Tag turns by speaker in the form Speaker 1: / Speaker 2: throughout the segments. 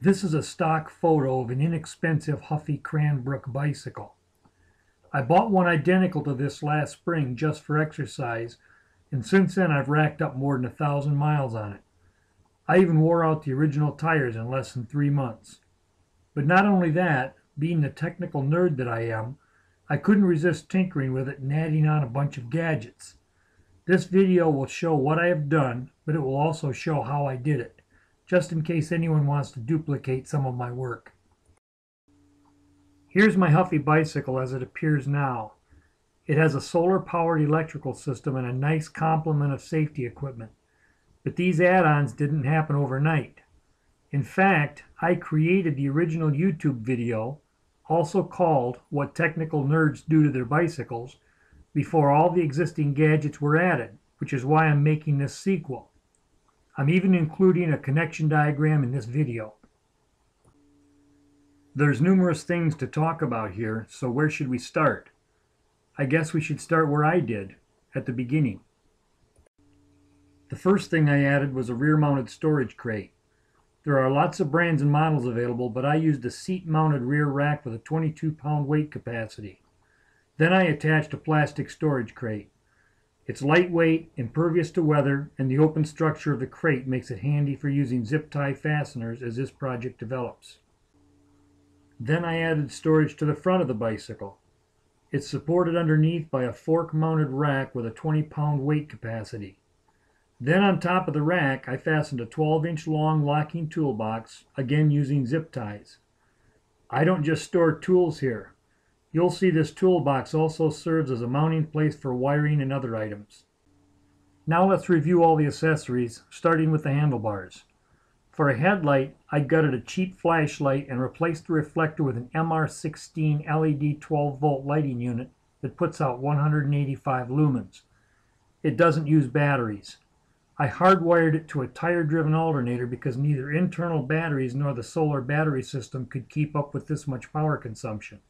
Speaker 1: This is a stock photo of an inexpensive Huffy Cranbrook bicycle. I bought one identical to this last spring just for exercise, and since then I've racked up more than 1,000 miles on it. I even wore out the original tires in less than 3 months. But not only that, being the technical nerd that I am, I couldn't resist tinkering with it and adding on a bunch of gadgets. This video will show what I have done, but it will also show how I did it, just in case anyone wants to duplicate some of my work. Here's my Huffy bicycle as it appears now. It has a solar-powered electrical system and a nice complement of safety equipment. But these add-ons didn't happen overnight. In fact, I created the original YouTube video, also called What Technical Nerds Do to Their Bicycles, before all the existing gadgets were added, which is why I'm making this sequel. I'm even including a connection diagram in this video. There's numerous things to talk about here, so where should we start? I guess we should start where I did, at the beginning. The first thing I added was a rear-mounted storage crate. There are lots of brands and models available, but I used a seat-mounted rear rack with a 22-pound weight capacity. Then I attached a plastic storage crate. It's lightweight, impervious to weather, and the open structure of the crate makes it handy for using zip tie fasteners as this project develops. Then I added storage to the front of the bicycle. It's supported underneath by a fork-mounted rack with a 20-pound weight capacity. Then on top of the rack, I fastened a 12-inch long locking toolbox, again using zip ties. I don't just store tools here. You'll see this toolbox also serves as a mounting place for wiring and other items. Now let's review all the accessories, starting with the handlebars. For a headlight, I gutted a cheap flashlight and replaced the reflector with an MR16 LED 12-volt lighting unit that puts out 185 lumens. It doesn't use batteries. I hardwired it to a tire-driven alternator because neither internal batteries nor the solar battery system could keep up with this much power consumption.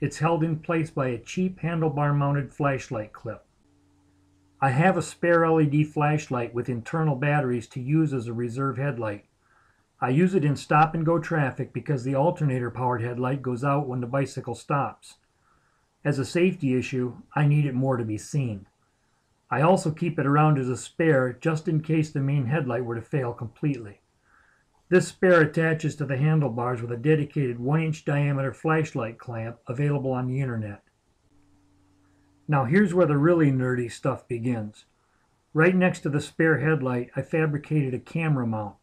Speaker 1: It's held in place by a cheap handlebar-mounted flashlight clip. I have a spare LED flashlight with internal batteries to use as a reserve headlight. I use it in stop-and-go traffic because the alternator-powered headlight goes out when the bicycle stops. As a safety issue, I need it more to be seen. I also keep it around as a spare just in case the main headlight were to fail completely. This spare attaches to the handlebars with a dedicated 1-inch diameter flashlight clamp available on the internet. Now here's where the really nerdy stuff begins. Right next to the spare headlight, I fabricated a camera mount.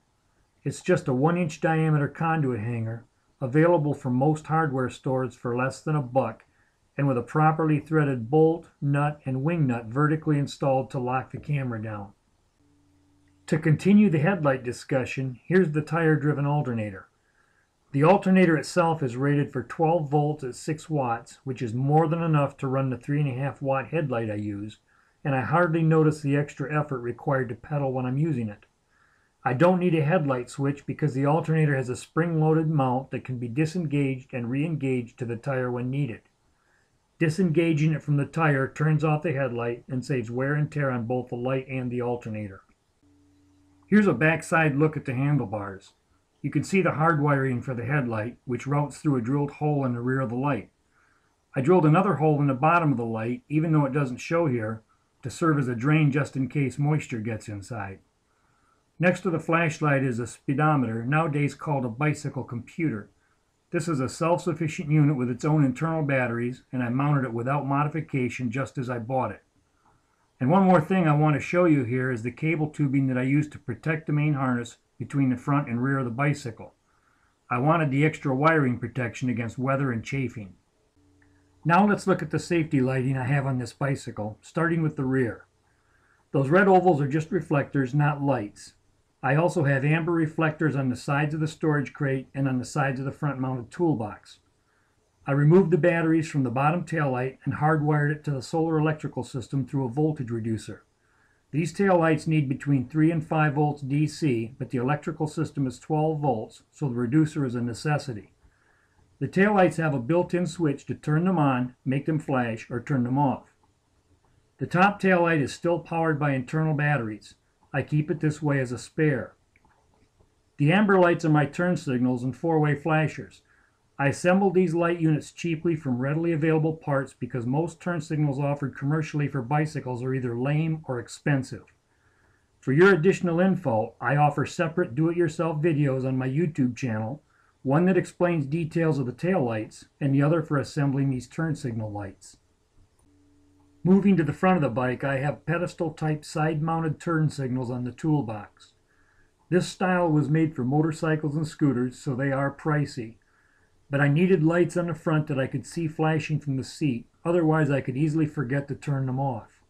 Speaker 1: It's just a 1-inch diameter conduit hanger, available from most hardware stores for less than $1, and with a properly threaded bolt, nut, and wing nut vertically installed to lock the camera down. To continue the headlight discussion, here's the tire-driven alternator. The alternator itself is rated for 12 volts at 6 watts, which is more than enough to run the 3.5 watt headlight I use, and I hardly notice the extra effort required to pedal when I'm using it. I don't need a headlight switch because the alternator has a spring-loaded mount that can be disengaged and re-engaged to the tire when needed. Disengaging it from the tire turns off the headlight and saves wear and tear on both the light and the alternator. Here's a backside look at the handlebars. You can see the hardwiring for the headlight, which routes through a drilled hole in the rear of the light. I drilled another hole in the bottom of the light, even though it doesn't show here, to serve as a drain just in case moisture gets inside. Next to the flashlight is a speedometer, nowadays called a bicycle computer. This is a self-sufficient unit with its own internal batteries, and I mounted it without modification just as I bought it. And one more thing I want to show you here is the cable tubing that I used to protect the main harness between the front and rear of the bicycle. I wanted the extra wiring protection against weather and chafing. Now let's look at the safety lighting I have on this bicycle, starting with the rear. Those red ovals are just reflectors, not lights. I also have amber reflectors on the sides of the storage crate and on the sides of the front-mounted toolbox. I removed the batteries from the bottom taillight and hardwired it to the solar electrical system through a voltage reducer. These taillights need between 3 and 5 volts DC, but the electrical system is 12 volts, so the reducer is a necessity. The taillights have a built-in switch to turn them on, make them flash, or turn them off. The top taillight is still powered by internal batteries. I keep it this way as a spare. The amber lights are my turn signals and four-way flashers. I assembled these light units cheaply from readily available parts because most turn signals offered commercially for bicycles are either lame or expensive. For your additional info, I offer separate do-it-yourself videos on my YouTube channel, one that explains details of the tail lights and the other for assembling these turn signal lights. Moving to the front of the bike, I have pedestal-type side-mounted turn signals on the Toolbox. This style was made for motorcycles and scooters, so they are pricey. But I needed lights on the front that I could see flashing from the seat, otherwise I could easily forget to turn them off.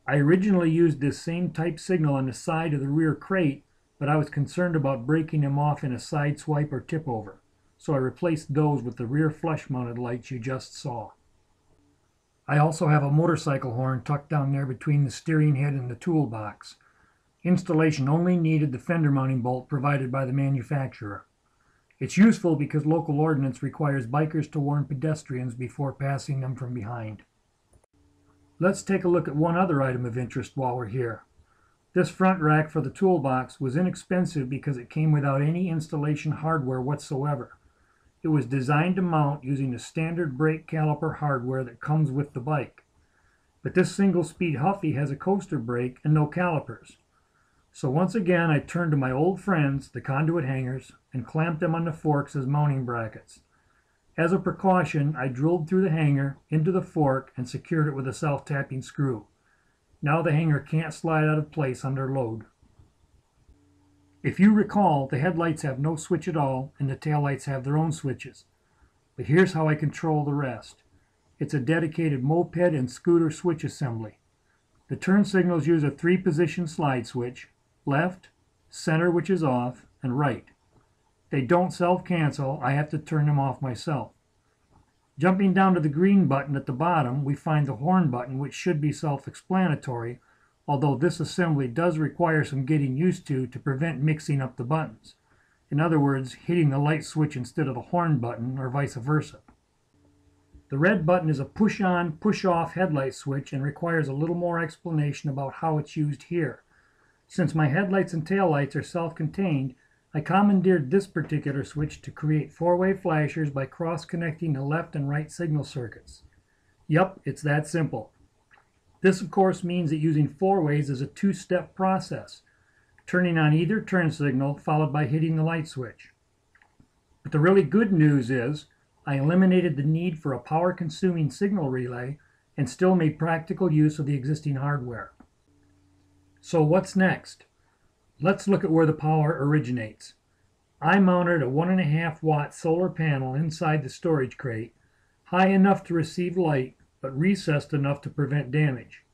Speaker 1: I originally used this same type signal on the side of the rear crate, but I was concerned about breaking them off in a side swipe or tip over, so I replaced those with the rear flush-mounted lights you just saw. I also have a motorcycle horn tucked down there between the steering head and the toolbox. Installation only needed the fender mounting bolt provided by the manufacturer. It's useful because local ordinance requires bikers to warn pedestrians before passing them from behind. Let's take a look at one other item of interest while we're here. This front rack for the toolbox was inexpensive because it came without any installation hardware whatsoever. It was designed to mount using the standard brake caliper hardware that comes with the bike. But this single-speed Huffy has a coaster brake and no calipers. So once again I turned to my old friends, the conduit hangers, and clamped them on the forks as mounting brackets. As a precaution, I drilled through the hanger into the fork and secured it with a self-tapping screw. Now the hanger can't slide out of place under load. If you recall, the headlights have no switch at all and the taillights have their own switches. But here's how I control the rest. It's a dedicated moped and scooter switch assembly. The turn signals use a 3-position slide switch, left, center which is off, and right. They don't self-cancel, I have to turn them off myself. Jumping down to the green button at the bottom, we find the horn button, which should be self-explanatory, although this assembly does require some getting used to prevent mixing up the buttons. In other words, hitting the light switch instead of the horn button, or vice versa. The red button is a push-on, push-off headlight switch and requires a little more explanation about how it's used here. Since my headlights and taillights are self-contained, I commandeered this particular switch to create four-way flashers by cross-connecting the left and right signal circuits. Yup, it's that simple. This, of course, means that using four ways is a two-step process, turning on either turn signal followed by hitting the light switch. But the really good news is I eliminated the need for a power-consuming signal relay and still made practical use of the existing hardware. So what's next? Let's look at where the power originates. I mounted a 1.5 watt solar panel inside the storage crate, high enough to receive light, but recessed enough to prevent damage.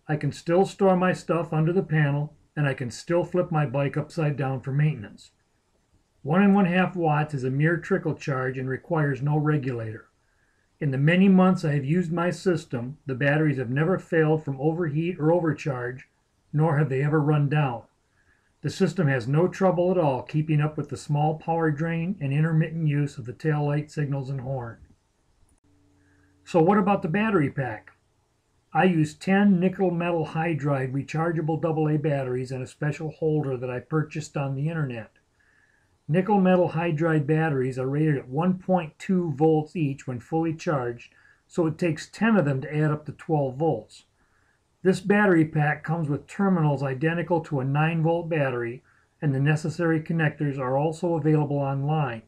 Speaker 1: I can still store my stuff under the panel, and I can still flip my bike upside down for maintenance. 1.5 watts is a mere trickle charge and requires no regulator. In the many months I have used my system, the batteries have never failed from overheat or overcharge, nor have they ever run down. The system has no trouble at all keeping up with the small power drain and intermittent use of the tail light signals and horn. So what about the battery pack? I use 10 nickel metal hydride rechargeable AA batteries and a special holder that I purchased on the internet. Nickel metal hydride batteries are rated at 1.2 volts each when fully charged, so it takes 10 of them to add up to 12 volts. This battery pack comes with terminals identical to a 9-volt battery, and the necessary connectors are also available online.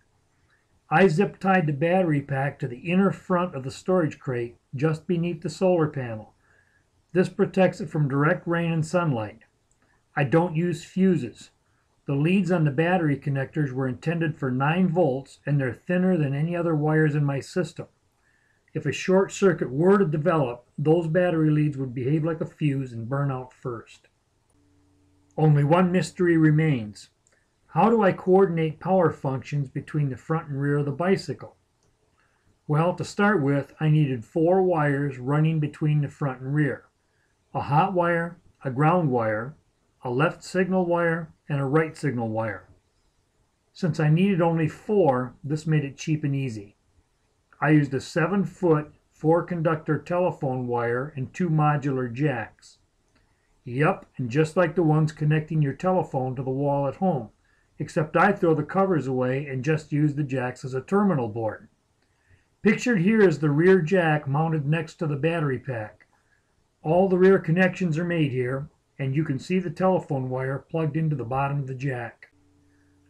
Speaker 1: I zip-tied the battery pack to the inner front of the storage crate, just beneath the solar panel. This protects it from direct rain and sunlight. I don't use fuses. The leads on the battery connectors were intended for 9 volts, and they're thinner than any other wires in my system. If a short circuit were to develop, those battery leads would behave like a fuse and burn out first. Only one mystery remains. How do I coordinate power functions between the front and rear of the bicycle? Well, to start with, I needed 4 wires running between the front and rear. A hot wire, a ground wire, a left signal wire, and a right signal wire. Since I needed only 4, this made it cheap and easy. I used a 7-foot, 4-conductor telephone wire and 2 modular jacks. Yep, and just like the ones connecting your telephone to the wall at home, except I throw the covers away and just use the jacks as a terminal board. Pictured here is the rear jack mounted next to the battery pack. All the rear connections are made here, and you can see the telephone wire plugged into the bottom of the jack.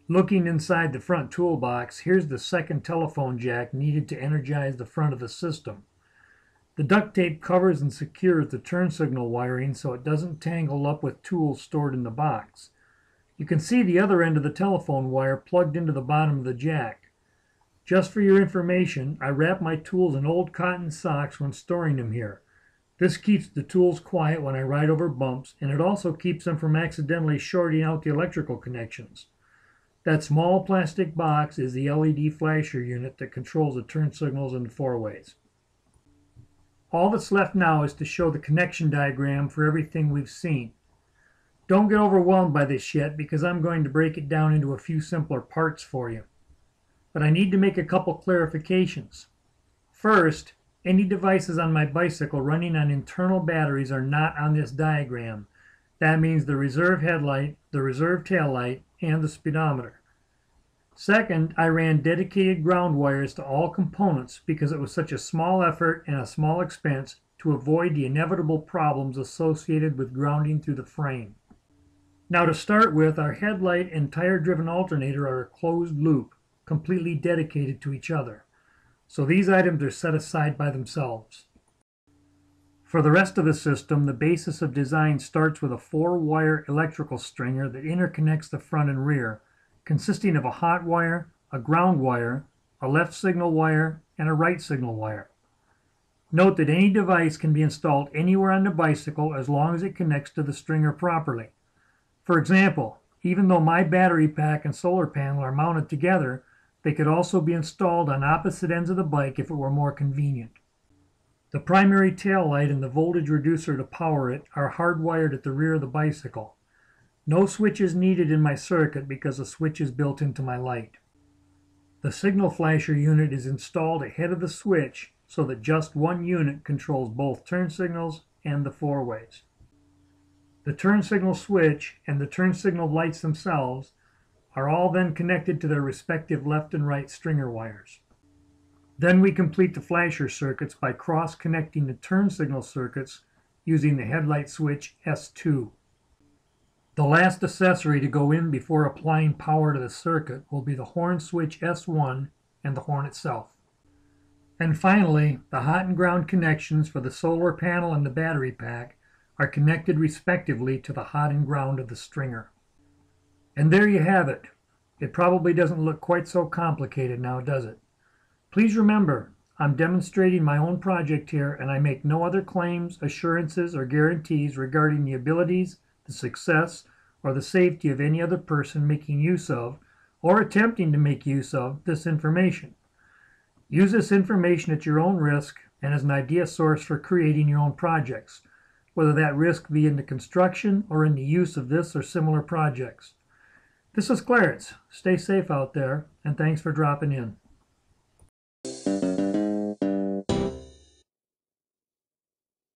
Speaker 1: Looking inside the front toolbox, here's the second telephone jack needed to energize the front of the system. The duct tape covers and secures the turn signal wiring so it doesn't tangle up with tools stored in the box. You can see the other end of the telephone wire plugged into the bottom of the jack. Just for your information, I wrap my tools in old cotton socks when storing them here. This keeps the tools quiet when I ride over bumps, and it also keeps them from accidentally shorting out the electrical connections. That small plastic box is the LED flasher unit that controls the turn signals and the four-ways. All that's left now is to show the connection diagram for everything we've seen. Don't get overwhelmed by this yet, because I'm going to break it down into a few simpler parts for you. But I need to make a couple clarifications. First, any devices on my bicycle running on internal batteries are not on this diagram. That means the reserve headlight, the reserve taillight, and the speedometer. Second, I ran dedicated ground wires to all components because it was such a small effort and a small expense to avoid the inevitable problems associated with grounding through the frame. Now to start with, our headlight and tire-driven alternator are a closed loop, completely dedicated to each other. So these items are set aside by themselves. For the rest of the system, the basis of design starts with a 4-wire electrical stringer that interconnects the front and rear, consisting of a hot wire, a ground wire, a left signal wire, and a right signal wire. Note that any device can be installed anywhere on the bicycle as long as it connects to the stringer properly. For example, even though my battery pack and solar panel are mounted together, they could also be installed on opposite ends of the bike if it were more convenient. The primary tail light and the voltage reducer to power it are hardwired at the rear of the bicycle. No switch is needed in my circuit because a switch is built into my light. The signal flasher unit is installed ahead of the switch so that just one unit controls both turn signals and the four-ways. The turn signal switch and the turn signal lights themselves are all then connected to their respective left and right stringer wires. Then we complete the flasher circuits by cross-connecting the turn signal circuits using the headlight switch S2. The last accessory to go in before applying power to the circuit will be the horn switch S1 and the horn itself. And finally, the hot and ground connections for the solar panel and the battery pack are connected respectively to the hot and ground of the stringer. And there you have it. It probably doesn't look quite so complicated now, does it? Please remember, I'm demonstrating my own project here, and I make no other claims, assurances, or guarantees regarding the abilities, the success, or the safety of any other person making use of, or attempting to make use of, this information. Use this information at your own risk and as an idea source for creating your own projects, whether that risk be in the construction or in the use of this or similar projects. This is Clarence. Stay safe out there, and thanks for dropping in.